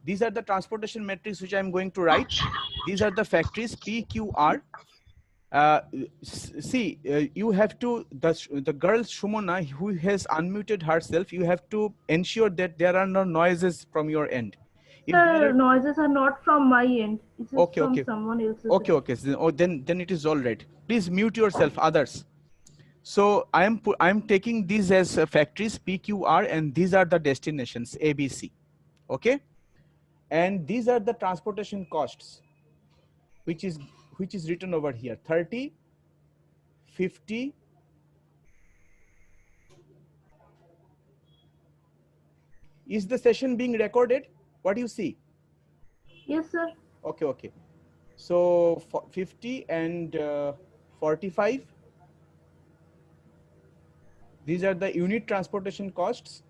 These are the transportation matrix which I'm going to write. These are the factories P, Q, R. You have to, the girl Shumona who has unmuted herself, you have to ensure that there are no noises from your end. If there Sir, are, noises are not from my end. It's just okay, from okay, someone else's okay, end. okay. So, then it is all right. Please mute yourself, others. So I'm taking these as factories PQR, and these are the destinations ABC. Okay, and these are the transportation costs, which is written over here: 30, 50. Is the session being recorded? What do you see? Yes, sir. Okay, okay. So 50 and 45. These are the unit transportation costs.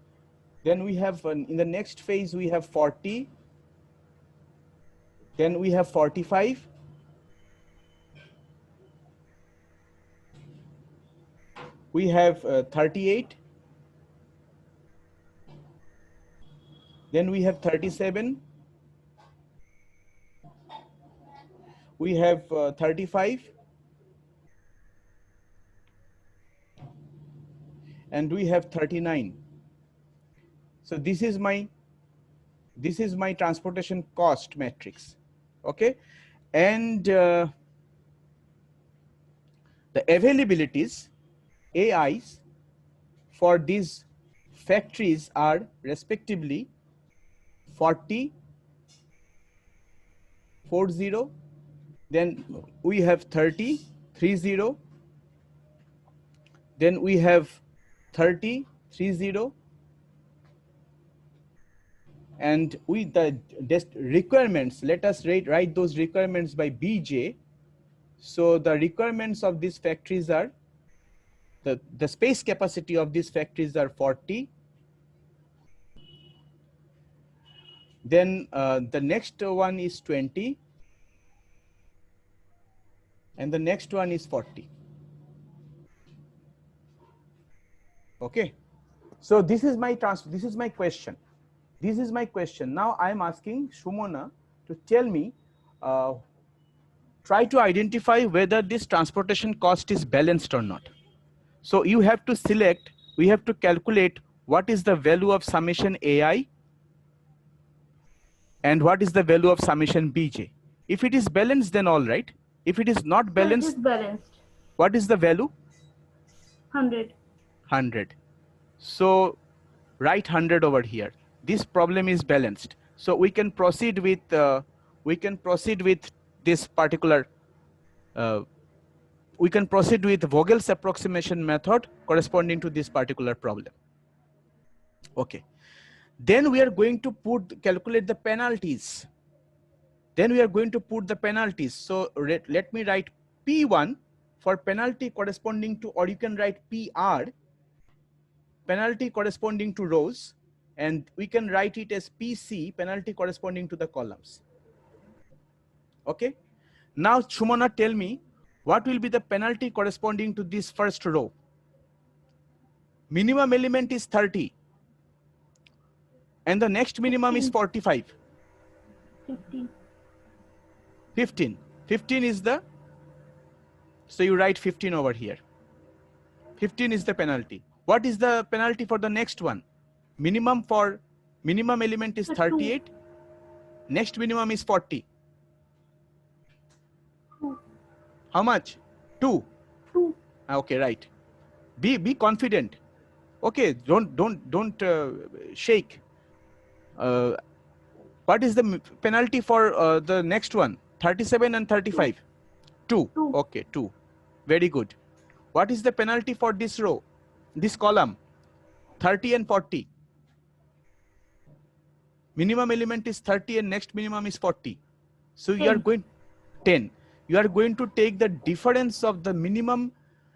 Then we have in the next phase we have 40. Then we have 45. We have 38. Then we have 37. We have 35. And we have 39. So this is my transportation cost matrix. Okay, and the availabilities, AIs, for these factories are respectively 40, 40. Then we have 30, 30. Then we have 30, 30. And with the requirements, let us write those requirements by BJ. So the requirements of these factories are, the space capacity of these factories are 40. Then the next one is 20. And the next one is 40. Okay. So this is my question. This is my question. Now I am asking Shumona to tell me, try to identify whether this transportation cost is balanced or not. So you have to select, we have to calculate what is the value of summation AI and what is the value of summation BJ. If it is balanced, then all right. If it is not Sir, it balanced, is balanced. what is the value? 100. 100. So write 100 over here. This problem is balanced. So we can proceed with this particular we can proceed with Vogel's approximation method corresponding to this particular problem. Okay. Then we are going to calculate the penalties. Then we are going to put the penalties. So let me write P1 for penalty corresponding to, or you can write PR, penalty corresponding to rows, and we can write it as PC, penalty corresponding to the columns. Okay. Now Shumana, tell me what will be the penalty corresponding to this first row. Minimum element is 30 and the next minimum 15. is 45. 15. 15. 15 is the, so you write 15 over here. 15 is the penalty. What is the penalty for the next one? Minimum element is 38. 2. Next minimum is 40. 2. How much? 2. 2. Okay, right. Be confident. Okay, don't shake. What is the penalty for the next one? 37 and 35. 2. Okay, 2. Very good. What is the penalty for this row, this column? 30 and 40. Minimum element is 30 and next minimum is 40. So you are going 10. You are going to take the difference of the minimum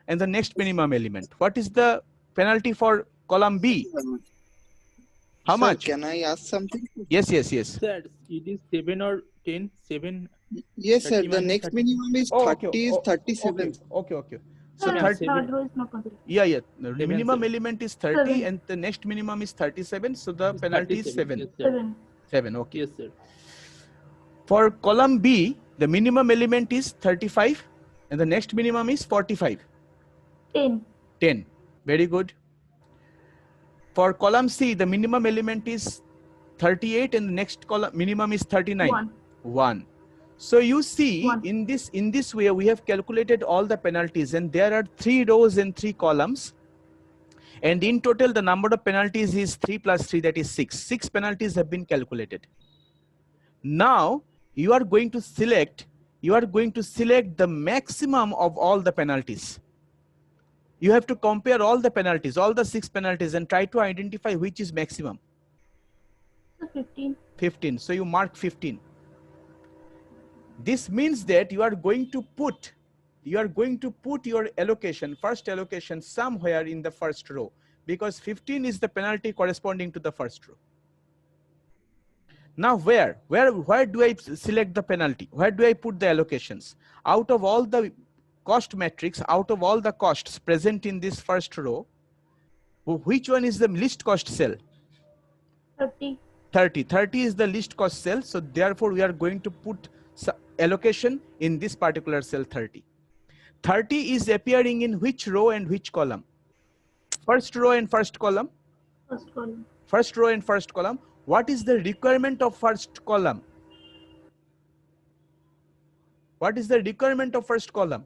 and the next minimum element. What is the penalty for column B? How much? Can I ask something? Yes. Sir, it is 7 or 10. 7. Yes, sir. The next 30. minimum is 30 is 37. Okay. So So 30. Third row is not considered. Yeah. The minimum 7. element is 30 7. and the next minimum is 37. So the penalty is 7. Yes, 7. 7, okay. Yes, sir. For column B, the minimum element is 35 and the next minimum is 45. 10. 10. Very good. For column C, the minimum element is 38 and the next column minimum is 39. 1. 1. So you see 1. in this way we have calculated all the penalties and there are 3 rows and 3 columns. And in total the number of penalties is 3 plus 3, that is 6. 6 penalties have been calculated. Now you are going to select the maximum of all the penalties. You have to compare all the penalties, all the 6 penalties, and try to identify which is maximum. So 15. 15. So you mark 15. This means that you are going to put your allocation, first allocation, somewhere in the first row, because 15 is the penalty corresponding to the first row. Now where do I select the penalty? Where do I put the allocations? Out of all the cost matrix, out of all the costs present in this first row, which one is the least cost cell? 30. 30. 30 is the least cost cell, so therefore we are going to put allocation in this particular cell 30. 30 is appearing in which row and which column? First row and first column. First column. First row and first column. What is the requirement of first column? What is the requirement of first column?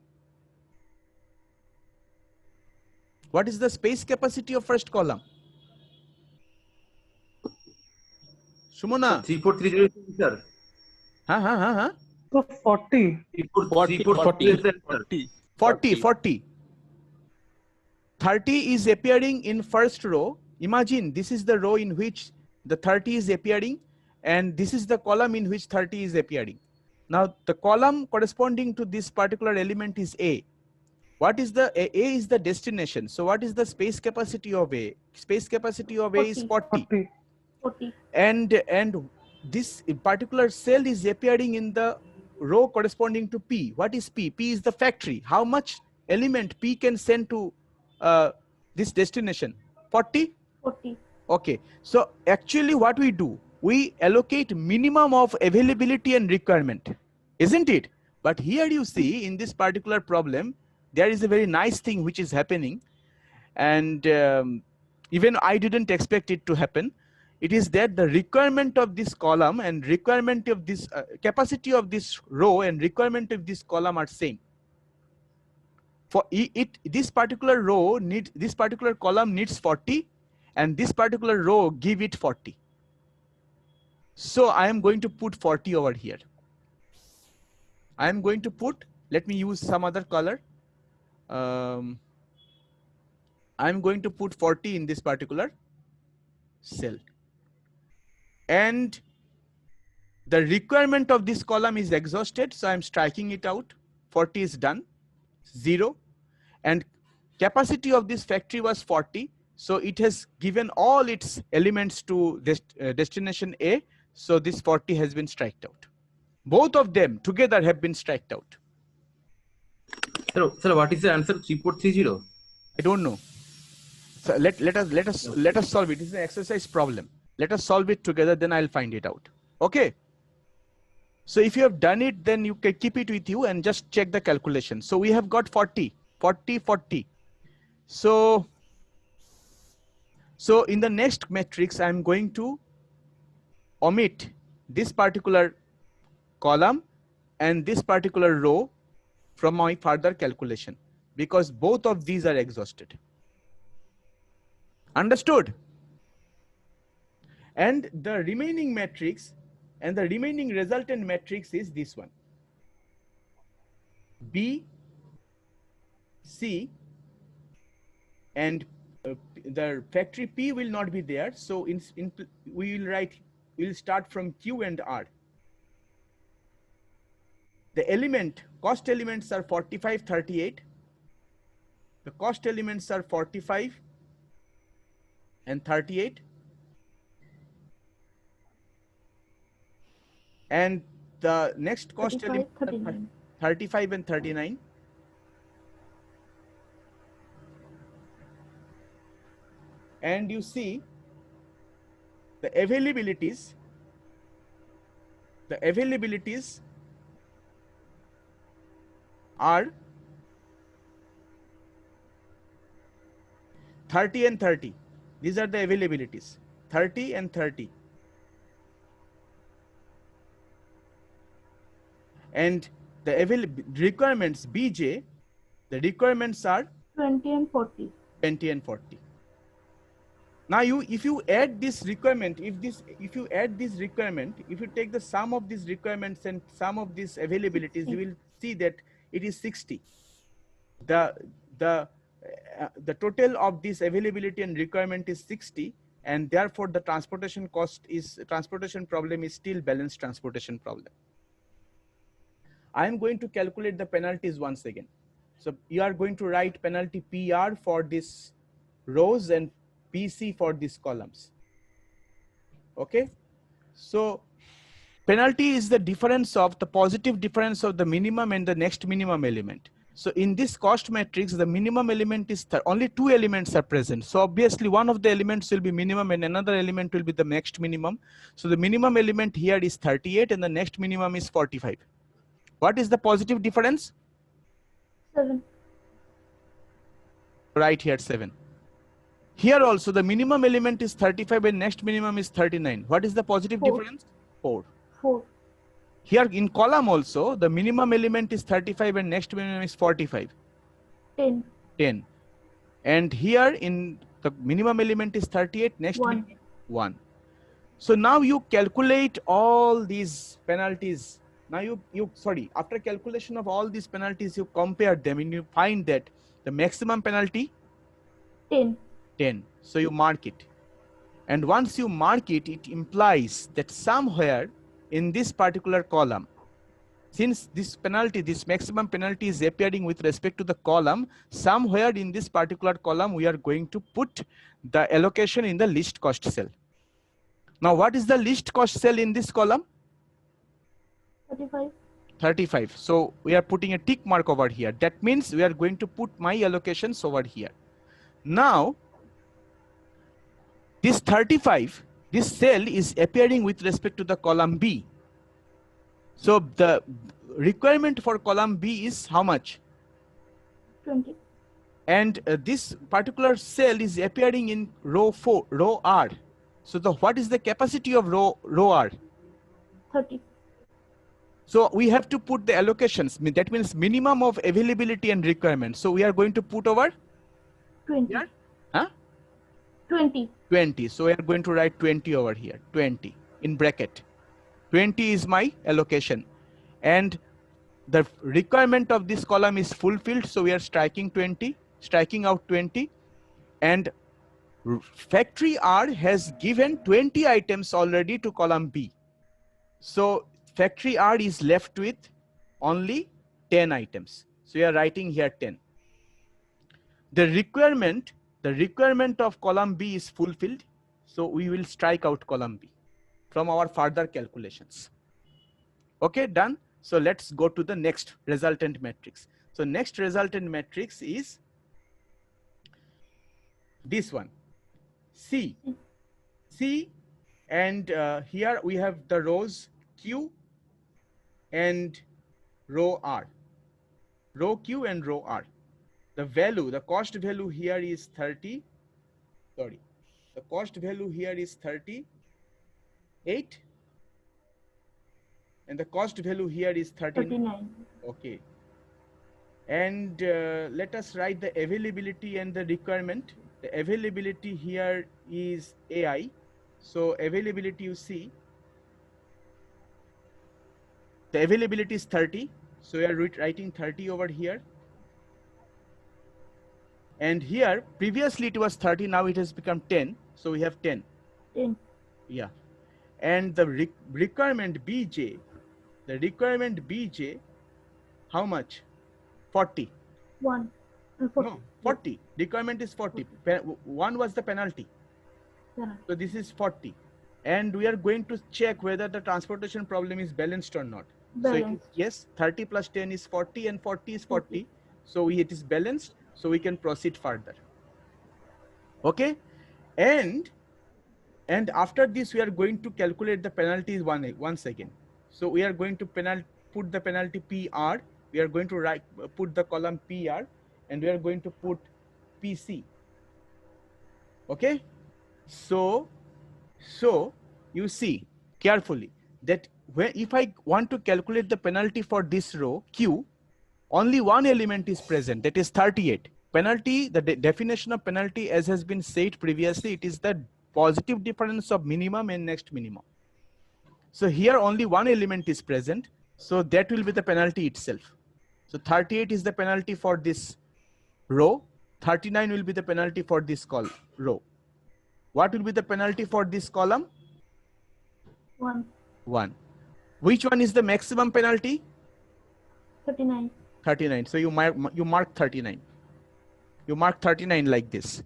What is the space capacity of first column? Sumona? 3430, sir. Huh? So 40. 40. 30 is appearing in first row. Imagine this is the row in which the 30 is appearing and this is the column in which 30 is appearing. Now the column corresponding to this particular element is A. What is the A is the destination. So what is the space capacity of A? Space capacity of A is 40. 40. And this particular cell is appearing in the row corresponding to P. What is P? P is the factory. How much element P can send to this destination? 40? 40. Okay. So actually what we do, we allocate minimum of availability and requirement, isn't it? But here you see in this particular problem, there is a very nice thing which is happening, and even I didn't expect it to happen. It is that the requirement of this column and requirement of this capacity of this row and requirement of this column are same. For this particular row this particular column needs 40 and this particular row give it 40. So I am going to put 40 over here. I am going to put, let me use some other color. I'm going to put 40 in this particular cell. And the requirement of this column is exhausted, so I'm striking it out. 40 is done, 0. And capacity of this factory was 40, so it has given all its elements to destination A, so this 40 has been striked out. Both of them together have been striked out. Sir, what is the answer? 3430. I don't know. So let us solve it. It's an exercise problem. Let us solve it together, then I'll find it out. Okay. So if you have done it, then you can keep it with you and just check the calculation. So we have got 40. So in the next matrix, I'm going to omit this particular column and this particular row from my further calculation because both of these are exhausted. Understood? And the remaining matrix and the remaining resultant matrix is this one. B, C, and the factory P will not be there. So we'll start from Q and R. The cost elements are 45, 38. The cost elements are 45 and 38. And the next cost 35, element 39. 35 and 39. And you see the availabilities the availabilities are 30 and 30. These are the availabilities, 30 and 30. And the requirements BJ, the requirements are 20 and 40. 20 and 40. Now if you add this requirement, if you add this requirement, if you take the sum of these requirements and sum of these availabilities, 60. you will see that it is 60. The total of this availability and requirement is 60, and therefore the transportation problem is still balanced transportation problem. I am going to calculate the penalties once again. So you are going to write penalty PR for this rows and PC for these columns. Okay, so penalty is the difference of the positive difference of the minimum and the next minimum element. So in this cost matrix, the minimum element is only two elements are present. So obviously one of the elements will be minimum and another element will be the next minimum. So the minimum element here is 38 and the next minimum is 45. What is the positive difference? 7. Right here 7. Here also the minimum element is 35 and next minimum is 39. What is the positive 4. difference? 4. 4. Here in column also the minimum element is 35 and next minimum is 45. 10. 10. And here in the minimum element is 38, next 1. minimum 1. So now you calculate all these penalties. Now after calculation of all these penalties, you compare them and you find that the maximum penalty 10. 10. So you mark it. And once you mark it, it implies that somewhere in this particular column, since this maximum penalty is appearing with respect to the column, somewhere in this particular column, we are going to put the allocation in the least cost cell. Now, what is the least cost cell in this column? 35. 35. So we are putting a tick mark over here. That means we are going to put my allocations over here. Now, this 35, this cell is appearing with respect to the column B. So the requirement for column B is how much? 20. And this particular cell is appearing in row R. So what is the capacity of row R? 30. So we have to put the allocations. That means minimum of availability and requirement. So we are going to put over 20. here? Huh? 20. 20. So we are going to write 20 over here. 20 in bracket. 20 is my allocation. And the requirement of this column is fulfilled. So we are striking 20, striking out 20. And factory R has given 20 items already to column B. So factory R is left with only 10 items. So we are writing here 10. The requirement of column B is fulfilled. So we will strike out column B from our further calculations. Okay, done. So let's go to the next resultant matrix. So next resultant matrix is this one, C. And here we have the rows Q and row R. Row Q and row R. The cost value here is 30. Sorry, the cost value here is 38. And the cost value here is 39. Okay. And let us write the availability and the requirement. The availability here is AI. So availability, you see, the availability is 30. So we are writing 30 over here. And here, previously it was 30, now it has become 10. So we have 10. 10. Yeah. And the requirement BJ, how much? 40. 1. 40. No, 40. Requirement is 40. 1 was the penalty. Yeah. So this is 40. And we are going to check whether the transportation problem is balanced or not. Balanced. So yes, 30 plus 10 is 40 and 40 is 40. So it is balanced. So we can proceed further. Okay. And after this, we are going to calculate the penalties once again. So we are going to put the penalty PR. We are going to put the column PR, and we are going to put PC. Okay. So you see carefully that if I want to calculate the penalty for this row Q, only one element is present, that is 38. Penalty, the definition of penalty as has been said previously, it is the positive difference of minimum and next minimum. So here only one element is present, so that will be the penalty itself. So 38 is the penalty for this row, 39 will be the penalty for this row. What will be the penalty for this column? 1. 1. Which one is the maximum penalty? 39. 39. So you mark 39. You mark 39 like this.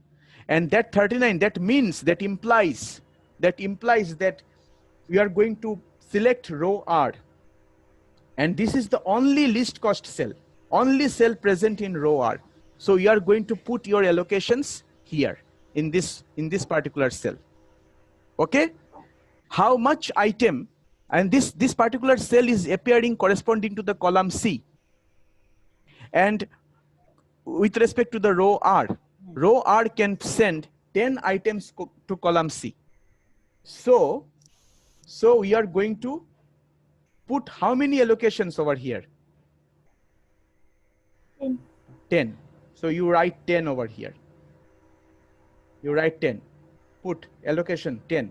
And that 39, that implies that we are going to select row R. And this is the only least cost cell, only cell present in row R. So you are going to put your allocations here in this particular cell. Okay? How much item, and this particular cell is appearing corresponding to the column C. And with respect to the row R can send 10 items to column C. So we are going to put how many allocations over here? 10. 10. So you write 10 over here. You write 10. Put allocation 10.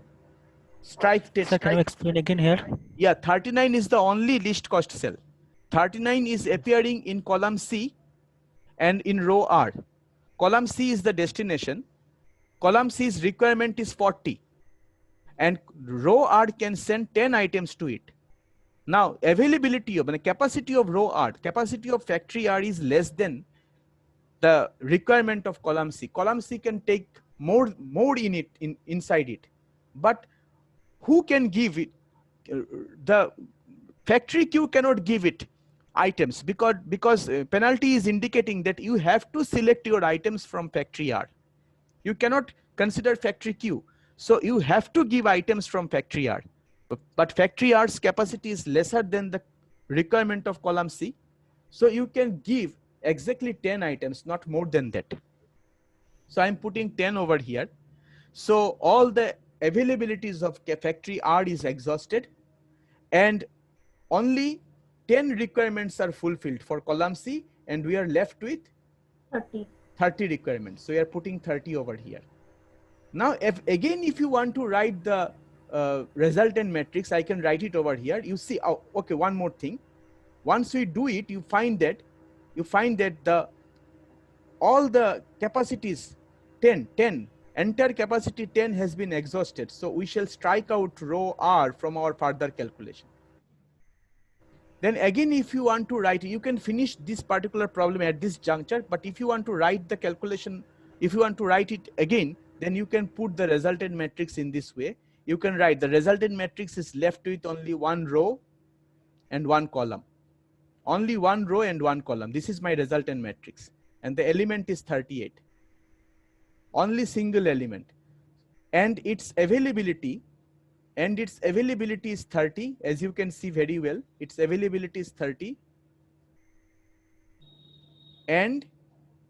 Strike 10. Sir, can you explain again here? Yeah, 39 is the only least cost cell. 39 is appearing in column C and in row R. Column C is the destination. Column C's requirement is 40. And row R can send 10 items to it. Now, availability of the capacity of row R, capacity of factory R is less than the requirement of column C. Column C can take more in it, inside it. But who can give it? The factory Q cannot give it items because penalty is indicating that you have to select your items from factory R. You cannot consider factory Q. So you have to give items from factory R. But factory R's capacity is lesser than the requirement of column C. So you can give exactly 10 items, not more than that. So I'm putting 10 over here. So all the availabilities of factory R is exhausted, and only 10 requirements are fulfilled for column C, and we are left with 30 requirements. So we are putting 30 over here. Now, if you want to write the resultant matrix, I can write it over here. You see, oh, okay, one more thing. Once we do it, you find that all the capacities 10, entire capacity 10 has been exhausted. So we shall strike out row R from our further calculation. Then again, if you want to write, you can finish this particular problem at this juncture. But if you want to write the calculation, if you want to write it again, then you can put the resultant matrix in this way. You can write the resultant matrix is left with only one row and one column. Only one row and one column. This is my resultant matrix. And the element is 38. Only single element. And its availability is 30, as you can see very well. Its availability is 30. And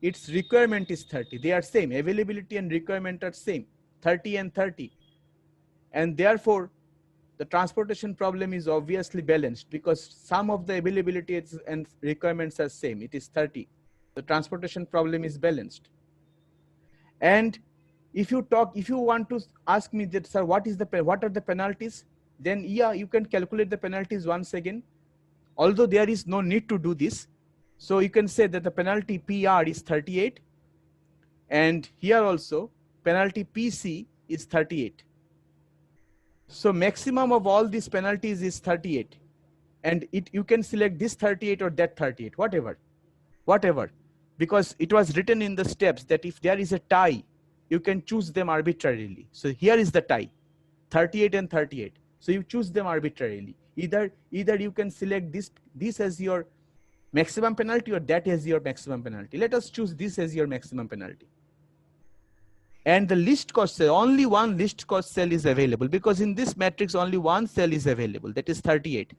its requirement is 30. They are same. Availability and requirement are same. 30 and 30. And therefore, the transportation problem is obviously balanced because some of the availability and requirements are same. It is 30. The transportation problem is balanced. And if you want to ask me that, sir, what are the penalties? Then yeah, you can calculate the penalties once again. Although there is no need to do this. So you can say that the penalty PR is 38. And here also, penalty PC is 38. So maximum of all these penalties is 38. And you can select this 38 or that 38, whatever. Because it was written in the steps that if there is a tie, you can choose them arbitrarily. So here is the tie, 38 and 38. So you choose them arbitrarily. Either you can select this as your maximum penalty or that as your maximum penalty. Let us choose this as your maximum penalty. And the least cost cell, only one least cost cell is available because in this matrix only one cell is available, that is 38.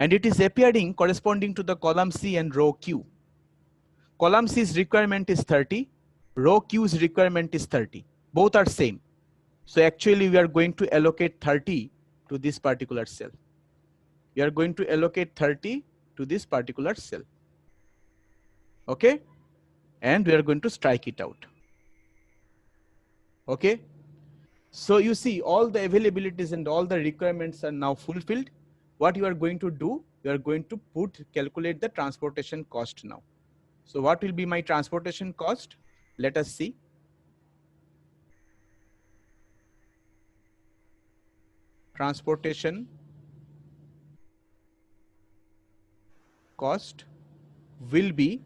and it is appearing corresponding to the column C and row Q. Column C's requirement is 30, row Q's requirement is 30. Both are same. So actually we are going to allocate 30 to this particular cell. We are going to allocate 30 to this particular cell. Okay? And we are going to strike it out. Okay? So you see all the availabilities and all the requirements are now fulfilled. What you are going to do, you are going to calculate the transportation cost now. So what will be my transportation cost? Let us see. Transportation cost will be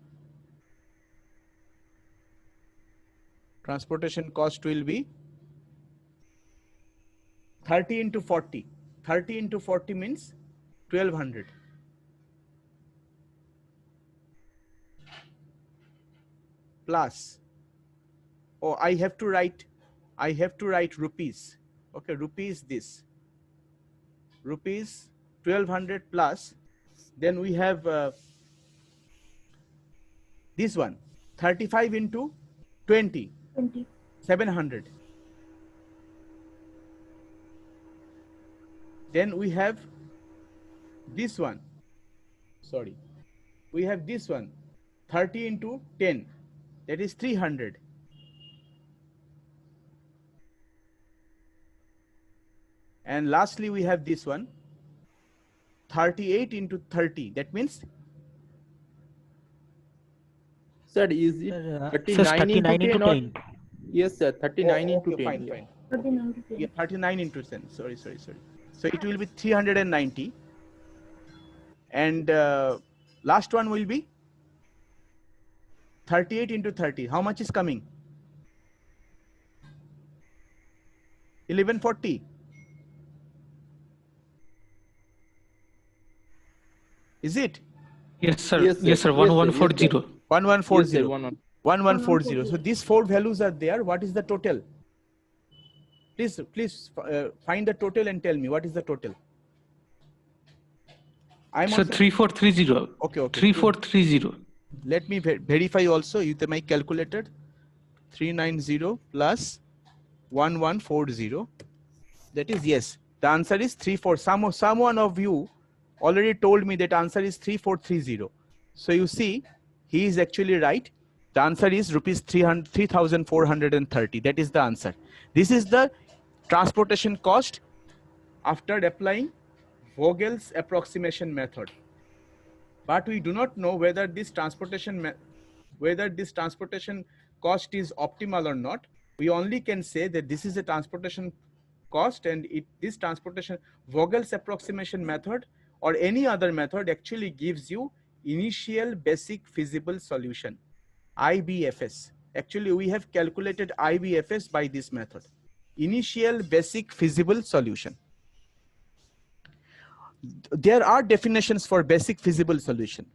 30 into 40. 30 into 40 means 1200. Plus, oh, I have to write rupees. Okay, rupees this. Rupees 1200 plus. Then we have this one. 35 into 20. 20. 700. Then we have this one. Sorry. We have this one. 30 into 10. That is 300. And lastly, we have this one. 38 into 30. That means? Sir, is it Sir, 39 into 10 or? 10. Yes, sir. 39 Oh, into okay, 10. fine, Yeah. fine. 39 to 10. Yeah, 39 into 10. Sorry. So it will be 390. And last one will be 38 into 30. How much is coming? 1140. Is it? Yes, sir. Yes, sir. Yes, sir. Yes, sir. 1140. Yes, sir. 1140. Yes, sir. 11. 1140. So these four values are there. What is the total? Please find the total and tell me what is the total. Sir, 3430. Okay. 3430. Let me verify also with my calculator. 390 plus 1140. That is yes. The answer is 34. Someone of you already told me that answer is 3430. So you see, he is actually right. The answer is rupees 3,430. That is the answer. This is the transportation cost after applying Vogel's approximation method. But we do not know whether this transportation cost is optimal or not. We only can say that this is a transportation cost, and this transportation Vogel's approximation method or any other method actually gives you initial basic feasible solution, IBFS. Actually, we have calculated IBFS by this method, initial basic feasible solution. There are definitions for basic feasible solution.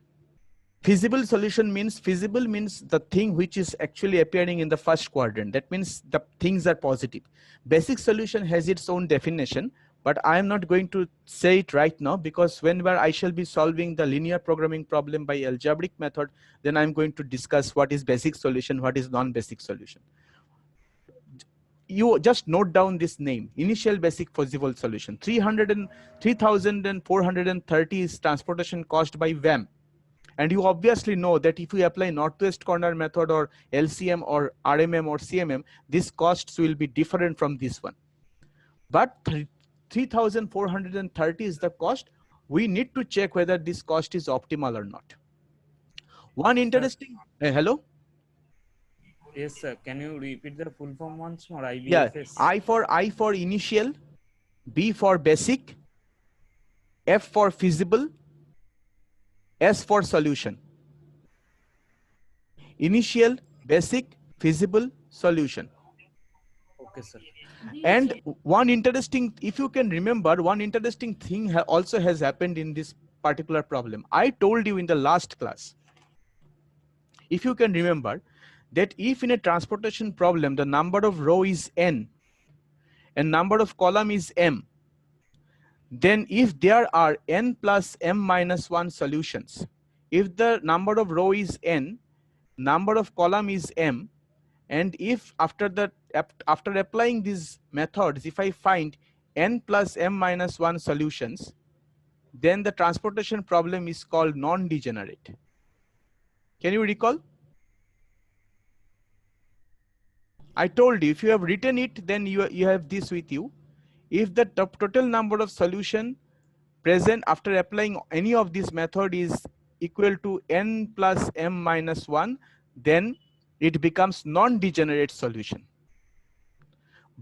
Feasible solution means, feasible means the thing which is actually appearing in the first quadrant. That means the things are positive. Basic solution has its own definition, but I am not going to say it right now, because whenever I shall be solving the linear programming problem by algebraic method, then I'm going to discuss what is basic solution, what is non-basic solution. You just note down this name, initial basic feasible solution. 3,430 is transportation cost by VAM. And you obviously know that if we apply northwest corner method or LCM or RMM or CMM, these costs will be different from this one. But 3,430 is the cost. We need to check whether this cost is optimal or not. One interesting, hello? Yes, sir. Can you repeat the full form once more? IBFS. Yeah, I for initial, B for basic, F for feasible, S for solution. Initial, basic, feasible, solution. Okay, sir. And one interesting, if you can remember, one interesting thing also has happened in this particular problem. I told you in the last class, if you can remember, that if in a transportation problem, the number of row is n and number of column is m, then if there are n plus m minus 1 solutions, if the number of row is n, number of column is m, and if after applying these methods, if I find n plus m minus 1 solutions, then the transportation problem is called non-degenerate. Can you recall? I told you, if you have written it, then you have this with you. If the total number of solution present after applying any of this method is equal to n plus m minus 1, then it becomes non-degenerate solution.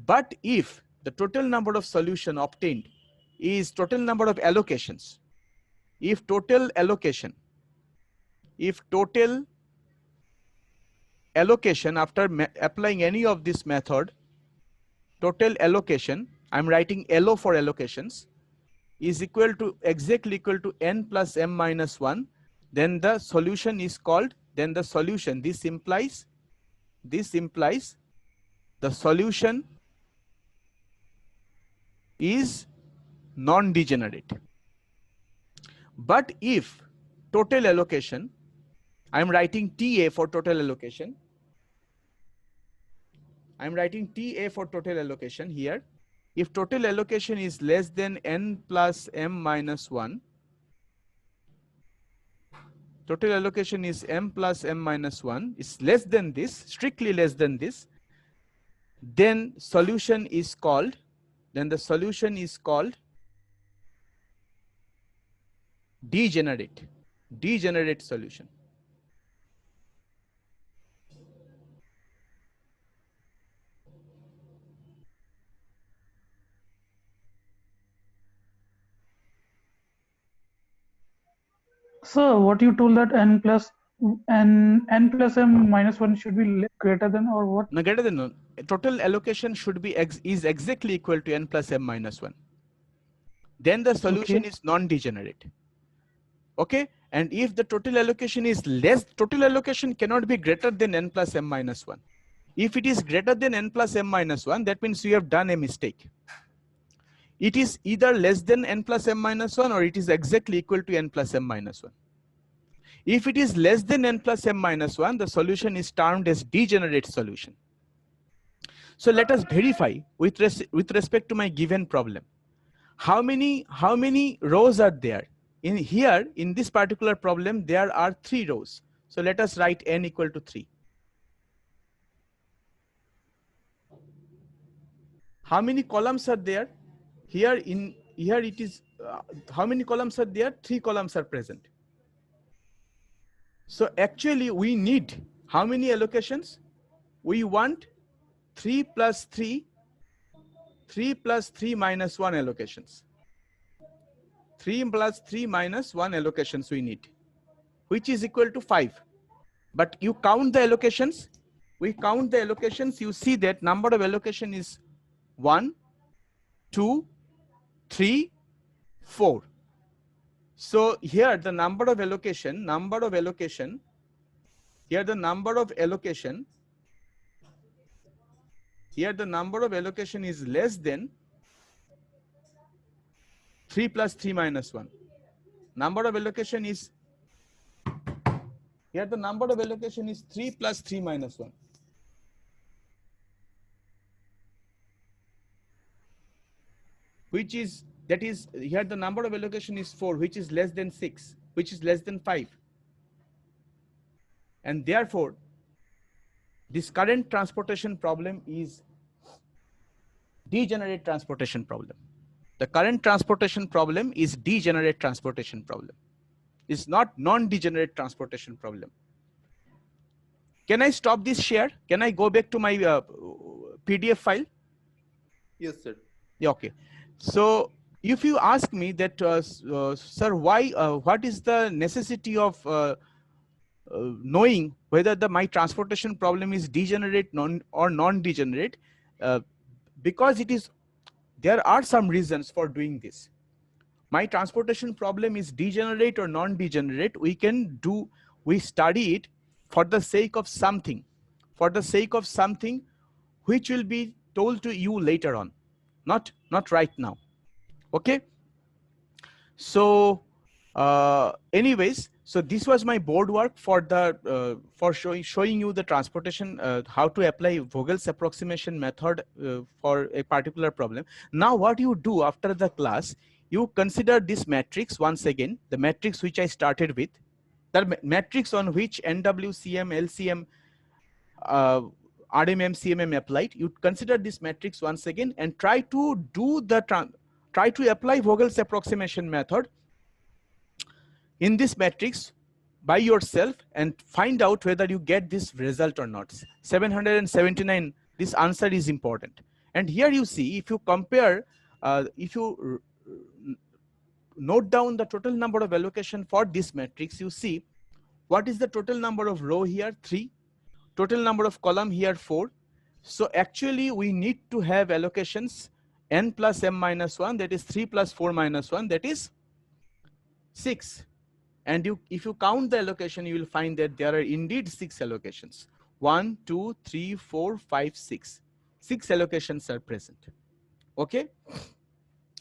But if the total number of solution obtained is total number of allocations, if total allocation after applying any of this method, total allocation, I'm writing LO for allocations, is exactly equal to n plus m minus 1, then the solution is called, this implies the solution is non-degenerate. But if total allocation, I'm writing TA for total allocation, here. If total allocation is less than n plus m minus 1, total allocation is m plus m minus 1, is less than this, strictly less than this, then the solution is called degenerate solution. So what you told that n plus m minus 1 should be greater than, or what? No, greater than, no. Total allocation should be is exactly equal to n plus m minus 1. Then the solution is non-degenerate. Okay, and if the total allocation is less, total allocation cannot be greater than n plus m minus 1. If it is greater than n plus m minus 1, that means you have done a mistake. It is either less than n plus m minus 1 or it is exactly equal to n plus m minus 1. If it is less than n plus m minus 1, the solution is termed as degenerate solution. So let us verify with respect to my given problem. How many rows are there? In this particular problem, there are 3 rows. So let us write n equal to 3. How many columns are there? Here it is, how many columns are there? 3 columns are present. So actually we need how many allocations? We want 3 plus 3 minus 1 allocations. 3 plus 3 minus 1 allocations we need, which is equal to 5. But you count the allocations, you see that number of allocation is 1, 2, 3, 4. So here the number of allocation, here the number of allocation is less than 3 plus 3 minus 1. Number of allocation is, here the number of allocation is 3 plus 3 minus 1. Which is, that is, here the number of allocation is 4, which is less than 6, which is less than 5. And therefore, this current transportation problem is degenerate transportation problem. The current transportation problem is degenerate transportation problem. It's not non-degenerate transportation problem. Can I stop this share? Can I go back to my PDF file? Yes, sir. Yeah, okay. So if you ask me that, sir, why, what is the necessity of knowing whether my transportation problem is degenerate or non-degenerate, because there are some reasons for doing this. My transportation problem is degenerate or non-degenerate, we study it for the sake of something, which will be told to you later on, not right now. Okay. So anyways, so this was my board work for the for showing you the transportation, how to apply Vogel's approximation method for a particular problem. Now what you do after the class, you consider this matrix once again, the matrix which I started with, the matrix on which NWCM, LCM, RMM, CMM applied. You consider this matrix once again and try to do the try to apply Vogel's approximation method in this matrix by yourself and find out whether you get this result or not. 779, this answer is important. And here you see, if you compare, if you note down the total number of allocation for this matrix, you see what is the total number of row here, 3, total number of column here, 4. So actually we need to have allocations n plus m minus 1, that is 3 plus 4 minus 1, that is 6. And if you count the allocation, you will find that there are indeed 6 allocations. 1, 2, 3, 4, 5, 6. 6 allocations are present. Okay.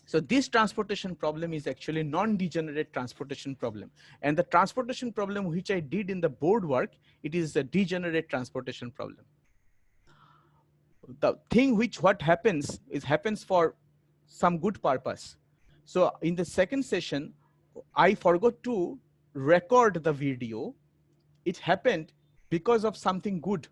So this transportation problem is actually non-degenerate transportation problem. And the transportation problem which I did in the board work, it is a degenerate transportation problem. The thing which what happens is happens for some good purpose. So in the second session, I forgot to record the video. It happened because of something good,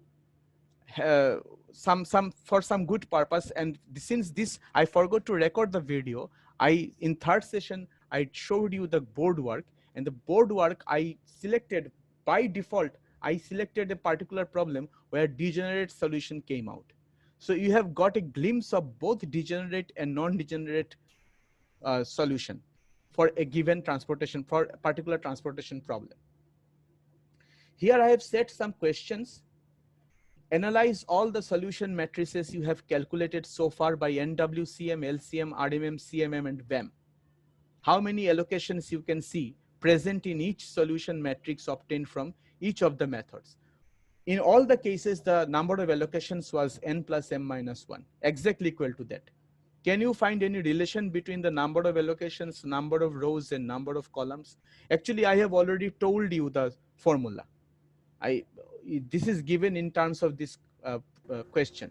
for some good purpose, and since this I forgot to record the video, in third session I showed you the board work, and the board work I selected by default, I selected a particular problem where degenerate solution came out. So you have got a glimpse of both degenerate and non-degenerate solution for a given transportation, for a particular transportation problem. Here I have set some questions. Analyze all the solution matrices you have calculated so far by NWCM, LCM, RMM, CMM, and VAM. How many allocations you can see present in each solution matrix obtained from each of the methods. In all the cases, the number of allocations was n plus m minus 1, exactly equal to that. Can you find any relation between the number of allocations, number of rows, and number of columns? Actually, I have already told you the formula. This is given in terms of this question.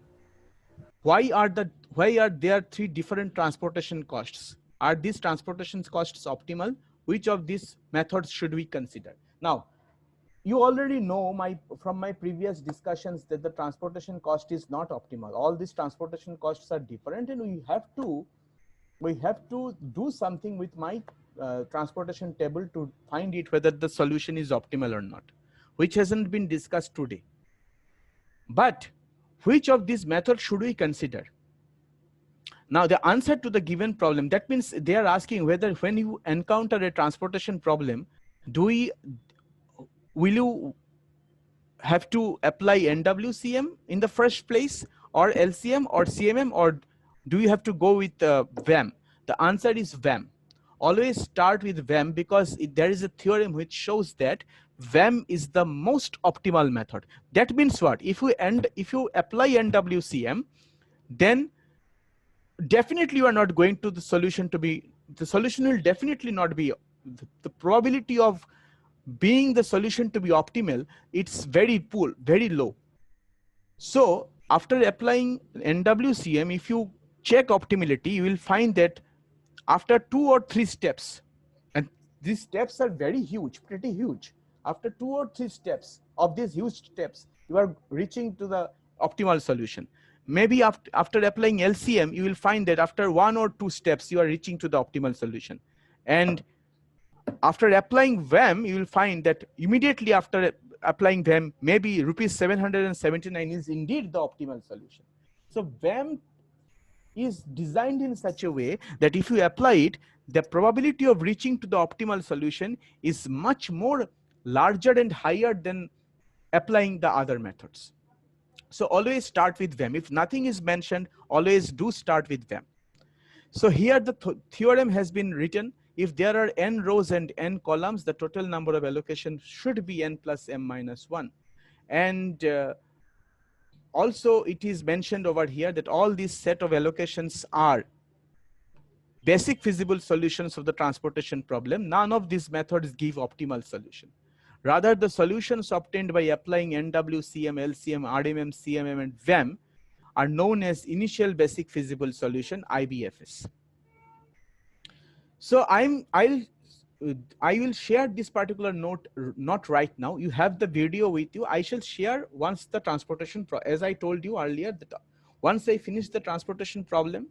Why are there 3 different transportation costs? Are these transportation costs optimal? Which of these methods should we consider? Now, you already know from my previous discussions that the transportation cost is not optimal. All these transportation costs are different, and we have to do something with my transportation table to find it whether the solution is optimal or not, which hasn't been discussed today. But which of these methods should we consider? Now the answer to the given problem, that means they are asking whether when you encounter a transportation problem, will you have to apply NWCM in the first place, or LCM or CMM, or do you have to go with VAM? The answer is VAM. Always start with VAM because there is a theorem which shows that VAM is the most optimal method. That means what? If you apply NWCM, then definitely you are not going to the solution will definitely not be, the probability of being the solution to be optimal, it's very poor, very low. So after applying NWCM, if you check optimality, you will find that after 2 or 3 steps, and these steps are very huge, pretty huge. After 2 or 3 steps of these huge steps, you are reaching to the optimal solution. Maybe after applying LCM, you will find that after 1 or 2 steps, you are reaching to the optimal solution. And after applying VAM, you will find that immediately after applying VAM, maybe rupees 779 is indeed the optimal solution. So VAM is designed in such a way that if you apply it, the probability of reaching to the optimal solution is much more larger and higher than applying the other methods. So always start with VAM. If nothing is mentioned, always do start with VAM. So here the theorem has been written. If there are n rows and n columns, the total number of allocation should be n plus m minus 1. And also it is mentioned over here that all these set of allocations are basic feasible solutions of the transportation problem, none of these methods give optimal solution. Rather, the solutions obtained by applying NWCM, LCM, RMM, CMM, and VAM are known as initial basic feasible solution, IBFS. So I will share this particular note, not right now. You have the video with you. I shall share once the transportation, as I told you earlier, that once I finish the transportation problem,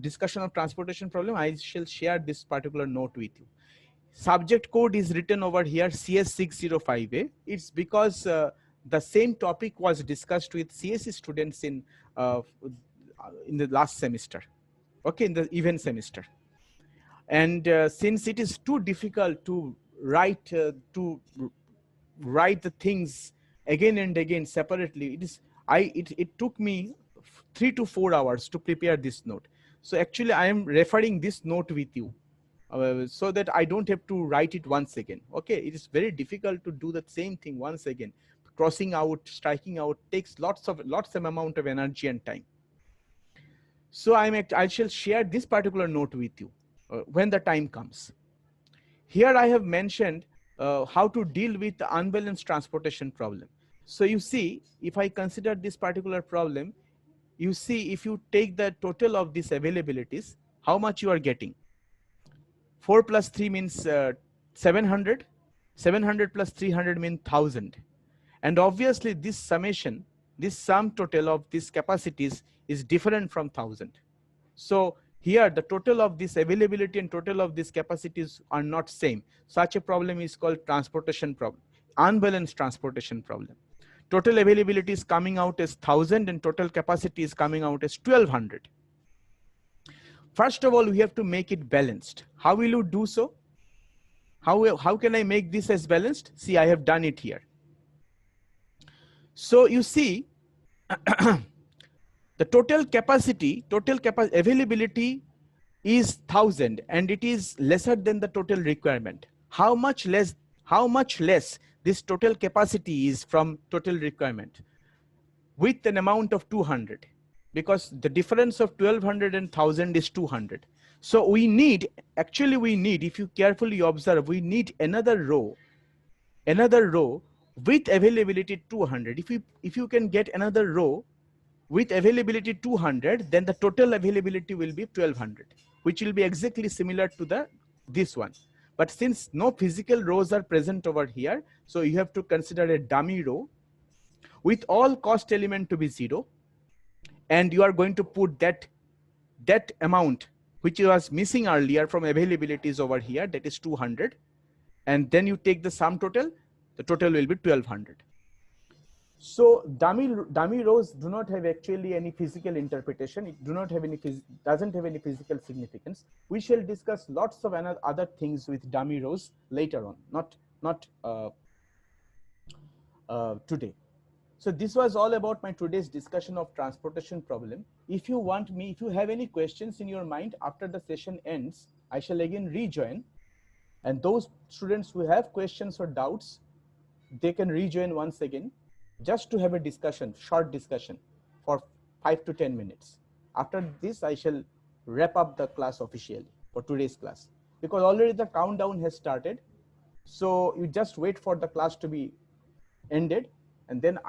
discussion of transportation problem, I shall share this particular note with you. Subject code is written over here, CS605A. It's because the same topic was discussed with CSE students in the last semester, okay, in the event semester. And since it is too difficult to write the things again and again separately, it took me 3 to 4 hours to prepare this note. So actually I am referring this note with you so that I don't have to write it once again. Okay, it is very difficult to do the same thing once again. Crossing out, striking out takes lots amount of energy and time. So I shall share this particular note with you when the time comes. Here I have mentioned how to deal with the unbalanced transportation problem. So you see, if I consider this particular problem, you see, if you take the total of these availabilities, how much you are getting. 4 plus 3 means 700. 700 plus 300 means 1000. And obviously this summation, this sum total of these capacities is different from 1000. So here the total of this availability and total of these capacities are not same. Such a problem is called transportation problem, unbalanced transportation problem. Total availability is coming out as 1000 and total capacity is coming out as 1200. First of all, we have to make it balanced. How will you do so? How can I make this as balanced? See, I have done it here. So you see, the total capacity, availability is 1000 and it is lesser than the total requirement. How much less this total capacity is from total requirement? With an amount of 200, because the difference of 1200 and 1000 is 200. So we need, if you carefully observe, we need another row with availability 200. If you can get another row with availability 200, then the total availability will be 1200, which will be exactly similar to this one. But since no physical rows are present over here, so you have to consider a dummy row with all cost element to be 0, and you are going to put that amount which was missing earlier from availabilities over here, that is 200, and then you take the sum total, the total will be 1200. So dummy rows do not have actually any physical interpretation. It doesn't have any physical significance. We shall discuss lots of other things with dummy rows later on, not today. So this was all about my today's discussion of transportation problem. If you have any questions in your mind after the session ends, I shall again rejoin. And those students who have questions or doubts, they can rejoin once again, just to have a discussion, short discussion for 5 to 10 minutes. After this, I shall wrap up the class officially for today's class, because already the countdown has started. So you just wait for the class to be ended, and then